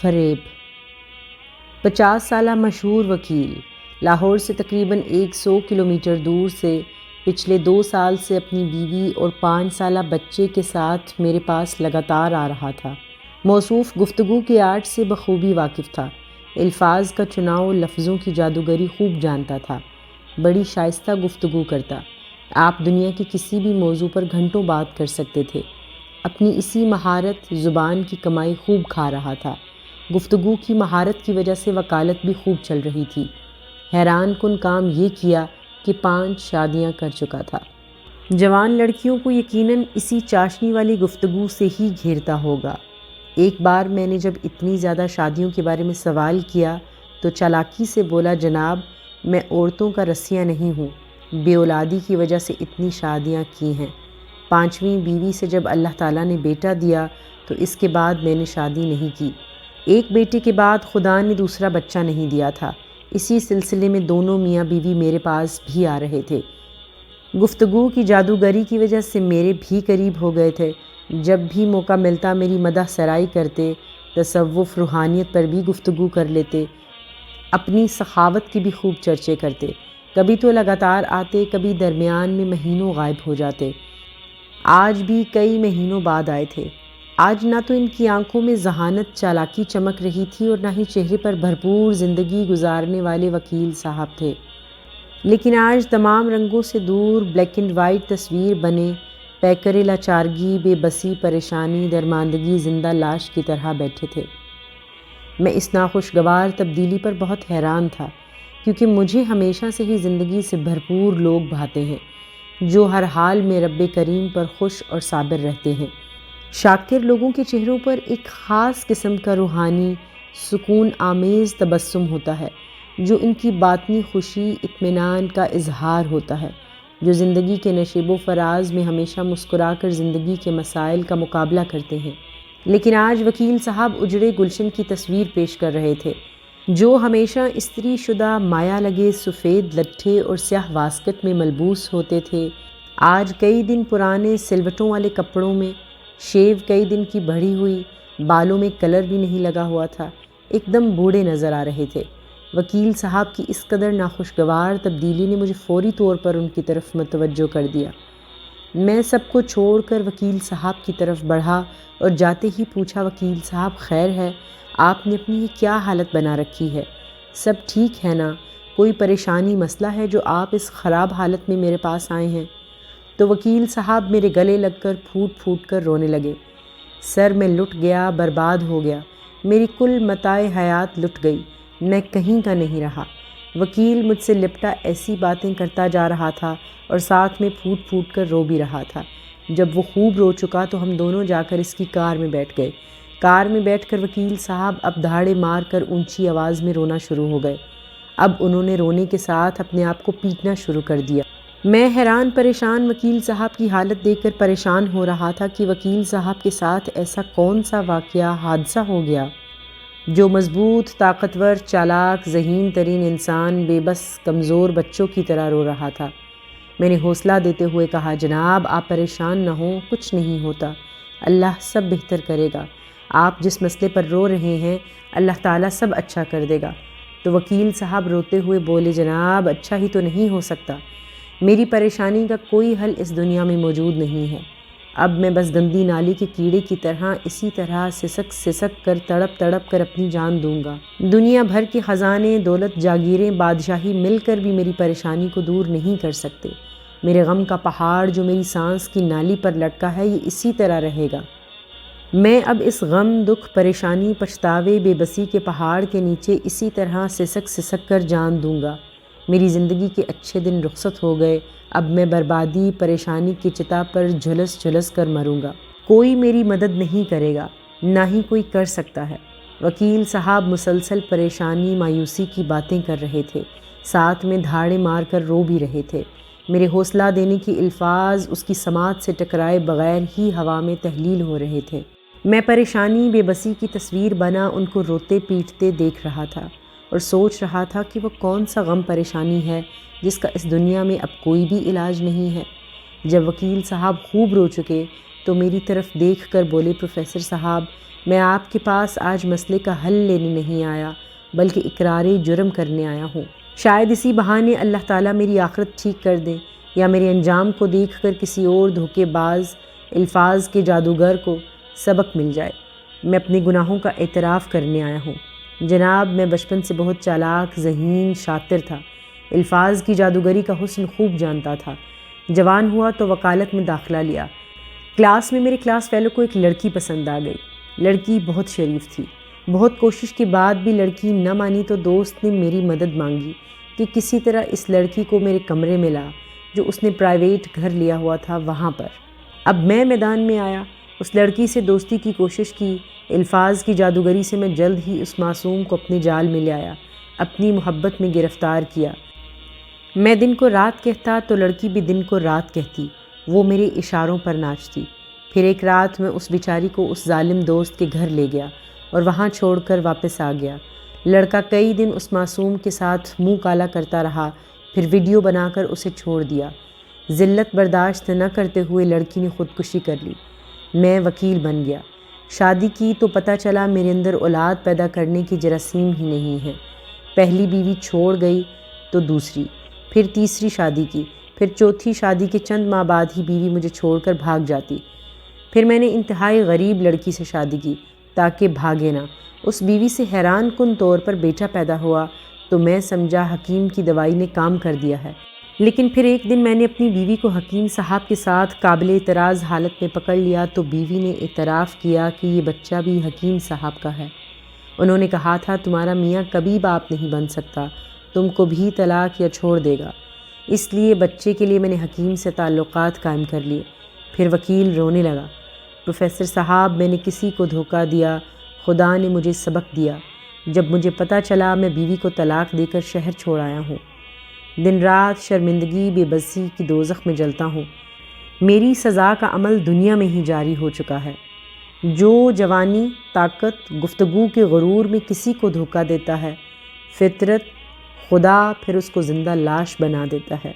فریب 50 سالہ مشہور وکیل لاہور سے تقریباً 100 کلومیٹر دور سے پچھلے 2 سال سے اپنی بیوی اور 5 سالہ بچے کے ساتھ میرے پاس لگاتار آ رہا تھا۔ موصوف گفتگو کے آرٹ سے بخوبی واقف تھا، الفاظ کا چناؤ، لفظوں کی جادوگری خوب جانتا تھا، بڑی شائستہ گفتگو کرتا۔ آپ دنیا کے کسی بھی موضوع پر گھنٹوں بات کر سکتے تھے۔ اپنی اسی مہارت زبان کی کمائی خوب کھا رہا تھا۔ گفتگو کی مہارت کی وجہ سے وکالت بھی خوب چل رہی تھی۔ حیران کن کام یہ کیا کہ 5 شادیاں کر چکا تھا۔ جوان لڑکیوں کو یقیناً اسی چاشنی والی گفتگو سے ہی گھیرتا ہوگا۔ ایک بار میں نے جب اتنی زیادہ شادیوں کے بارے میں سوال کیا تو چالاکی سے بولا، جناب میں عورتوں کا رسیہ نہیں ہوں، بے اولادی کی وجہ سے اتنی شادیاں کی ہیں۔ 5ویں بیوی سے جب اللہ تعالیٰ نے بیٹا دیا تو اس کے بعد میں نے شادی نہیں کی۔ ایک بیٹے کے بعد خدا نے دوسرا بچہ نہیں دیا تھا۔ اسی سلسلے میں دونوں میاں بیوی میرے پاس بھی آ رہے تھے۔ گفتگو کی جادوگری کی وجہ سے میرے بھی قریب ہو گئے تھے۔ جب بھی موقع ملتا میری مدح سرائی کرتے، تصوف، روحانیت پر بھی گفتگو کر لیتے، اپنی سخاوت کی بھی خوب چرچے کرتے۔ کبھی تو لگاتار آتے، کبھی درمیان میں مہینوں غائب ہو جاتے۔ آج بھی کئی مہینوں بعد آئے تھے۔ آج نہ تو ان کی آنکھوں میں ذہانت، چالاکی چمک رہی تھی اور نہ ہی چہرے پر بھرپور زندگی گزارنے والے وکیل صاحب تھے، لیکن آج تمام رنگوں سے دور بلیک اینڈ وائٹ تصویر بنے، پیکر لاچارگی، بے بسی، پریشانی، درماندگی زندہ لاش کی طرح بیٹھے تھے۔ میں اس ناخوشگوار تبدیلی پر بہت حیران تھا، کیونکہ مجھے ہمیشہ سے ہی زندگی سے بھرپور لوگ بھاتے ہیں، جو ہر حال میں رب کریم پر خوش اور صابر رہتے ہیں۔ شاکر لوگوں کے چہروں پر ایک خاص قسم کا روحانی، سکون آمیز تبسم ہوتا ہے، جو ان کی باطنی خوشی، اطمینان کا اظہار ہوتا ہے، جو زندگی کے نشیب و فراز میں ہمیشہ مسکرا کر زندگی کے مسائل کا مقابلہ کرتے ہیں۔ لیکن آج وکیل صاحب اجڑے گلشن کی تصویر پیش کر رہے تھے، جو ہمیشہ استری شدہ، مایا لگے سفید لٹھے اور سیاہ واسکٹ میں ملبوس ہوتے تھے، آج کئی دن پرانے سلوٹوں والے کپڑوں میں، شیو کئی دن کی بڑھی ہوئی، بالوں میں کلر بھی نہیں لگا ہوا تھا، ایک دم بوڑھے نظر آ رہے تھے۔ وکیل صاحب کی اس قدر ناخوشگوار تبدیلی نے مجھے فوری طور پر ان کی طرف متوجہ کر دیا۔ میں سب کو چھوڑ کر وکیل صاحب کی طرف بڑھا اور جاتے ہی پوچھا، وکیل صاحب خیر ہے؟ آپ نے اپنی یہ کیا حالت بنا رکھی ہے؟ سب ٹھیک ہے نا؟ کوئی پریشانی، مسئلہ ہے جو آپ اس خراب حالت میں میرے پاس آئے ہیں؟ تو وکیل صاحب میرے گلے لگ کر پھوٹ پھوٹ کر رونے لگے۔ سر میں لٹ گیا، برباد ہو گیا، میری کل متاع حیات لٹ گئی، میں کہیں کا نہیں رہا۔ وکیل مجھ سے لپٹا ایسی باتیں کرتا جا رہا تھا اور ساتھ میں پھوٹ پھوٹ کر رو بھی رہا تھا۔ جب وہ خوب رو چکا تو ہم دونوں جا کر اس کی کار میں بیٹھ گئے۔ کار میں بیٹھ کر وکیل صاحب اب دھاڑے مار کر اونچی آواز میں رونا شروع ہو گئے۔ اب انہوں نے رونے کے ساتھ اپنے آپ کو پیٹنا شروع کر دیا۔ میں حیران پریشان وکیل صاحب کی حالت دیکھ کر پریشان ہو رہا تھا کہ وکیل صاحب کے ساتھ ایسا کون سا واقعہ، حادثہ ہو گیا جو مضبوط، طاقتور، چالاک، ذہین ترین انسان بے بس کمزور بچوں کی طرح رو رہا تھا۔ میں نے حوصلہ دیتے ہوئے کہا، جناب آپ پریشان نہ ہوں، کچھ نہیں ہوتا، اللہ سب بہتر کرے گا۔ آپ جس مسئلے پر رو رہے ہیں اللہ تعالیٰ سب اچھا کر دے گا۔ تو وکیل صاحب روتے ہوئے بولے، جناب اچھا ہی تو نہیں ہو سکتا، میری پریشانی کا کوئی حل اس دنیا میں موجود نہیں ہے۔ اب میں بس گندی نالی کے کیڑے کی طرح اسی طرح سسک سسک کر، تڑپ تڑپ کر اپنی جان دوں گا۔ دنیا بھر کے خزانے، دولت، جاگیریں، بادشاہی مل کر بھی میری پریشانی کو دور نہیں کر سکتے۔ میرے غم کا پہاڑ جو میری سانس کی نالی پر لٹکا ہے، یہ اسی طرح رہے گا۔ میں اب اس غم، دکھ، پریشانی، پچھتاوے، بے بسی کے پہاڑ کے نیچے اسی طرح سسک سسک کر جان دوں گا۔ میری زندگی کے اچھے دن رخصت ہو گئے، اب میں بربادی، پریشانی کی چتا پر جھلس جھلس کر مروں گا۔ کوئی میری مدد نہیں کرے گا، نہ ہی کوئی کر سکتا ہے۔ وکیل صاحب مسلسل پریشانی، مایوسی کی باتیں کر رہے تھے، ساتھ میں دھاڑے مار کر رو بھی رہے تھے۔ میرے حوصلہ دینے کی الفاظ اس کی سماعت سے ٹکرائے بغیر ہی ہوا میں تحلیل ہو رہے تھے۔ میں پریشانی، بے بسی کی تصویر بنا ان کو روتے پیٹتے دیکھ رہا تھا اور سوچ رہا تھا کہ وہ کون سا غم، پریشانی ہے جس کا اس دنیا میں اب کوئی بھی علاج نہیں ہے۔ جب وکیل صاحب خوب رو چکے تو میری طرف دیکھ کر بولے، پروفیسر صاحب میں آپ کے پاس آج مسئلے کا حل لینے نہیں آیا بلکہ اقرار جرم کرنے آیا ہوں۔ شاید اسی بہانے اللہ تعالیٰ میری آخرت ٹھیک کر دے یا میرے انجام کو دیکھ کر کسی اور دھوکے باز الفاظ کے جادوگر کو سبق مل جائے۔ میں اپنے گناہوں کا اعتراف کرنے آیا ہوں۔ جناب میں بچپن سے بہت چالاک، ذہین، شاطر تھا۔ الفاظ کی جادوگری کا حسن خوب جانتا تھا۔ جوان ہوا تو وکالت میں داخلہ لیا۔ کلاس میں میرے کلاس فیلو کو ایک لڑکی پسند آ گئی۔ لڑکی بہت شریف تھی۔ بہت کوشش کے بعد بھی لڑکی نہ مانی تو دوست نے میری مدد مانگی کہ کسی طرح اس لڑکی کو میرے کمرے میں لا جو اس نے پرائیویٹ گھر لیا ہوا تھا وہاں پر۔ اب میں میدان میں آیا، اس لڑکی سے دوستی کی کوشش کی۔ الفاظ کی جادوگری سے میں جلد ہی اس معصوم کو اپنے جال میں لے آیا، اپنی محبت میں گرفتار کیا۔ میں دن کو رات کہتا تو لڑکی بھی دن کو رات کہتی، وہ میرے اشاروں پر ناچتی۔ پھر ایک رات میں اس بیچاری کو اس ظالم دوست کے گھر لے گیا اور وہاں چھوڑ کر واپس آ گیا۔ لڑکا کئی دن اس معصوم کے ساتھ منہ کالا کرتا رہا، پھر ویڈیو بنا کر اسے چھوڑ دیا۔ ذلت برداشت نہ کرتے ہوئے لڑکی نے خودکشی کر لی۔ میں وکیل بن گیا۔ شادی کی تو پتہ چلا میرے اندر اولاد پیدا کرنے کی جراثیم ہی نہیں ہے۔ پہلی بیوی چھوڑ گئی تو دوسری، پھر تیسری شادی کی، پھر چوتھی شادی کے چند ماہ بعد ہی بیوی مجھے چھوڑ کر بھاگ جاتی۔ پھر میں نے انتہائی غریب لڑکی سے شادی کی تاکہ بھاگے نہ۔ اس بیوی سے حیران کن طور پر بیٹا پیدا ہوا تو میں سمجھا حکیم کی دوائی نے کام کر دیا ہے۔ لیکن پھر ایک دن میں نے اپنی بیوی کو حکیم صاحب کے ساتھ قابل اعتراض حالت میں پکڑ لیا تو بیوی نے اعتراف کیا کہ یہ بچہ بھی حکیم صاحب کا ہے۔ انہوں نے کہا تھا تمہارا میاں کبھی باپ نہیں بن سکتا، تم کو بھی طلاق یا چھوڑ دے گا۔ اس لیے بچے کے لیے میں نے حکیم سے تعلقات قائم کر لیے۔ پھر وکیل رونے لگا، پروفیسر صاحب میں نے کسی کو دھوکہ دیا، خدا نے مجھے سبق دیا۔ جب مجھے پتہ چلا میں بیوی کو طلاق دے کر شہر چھوڑ آیا ہوں۔ دن رات شرمندگی بے بسی کی دوزخ میں جلتا ہوں۔ میری سزا کا عمل دنیا میں ہی جاری ہو چکا ہے۔ جو جوانی، طاقت، گفتگو کے غرور میں کسی کو دھوکہ دیتا ہے، فطرت، خدا پھر اس کو زندہ لاش بنا دیتا ہے۔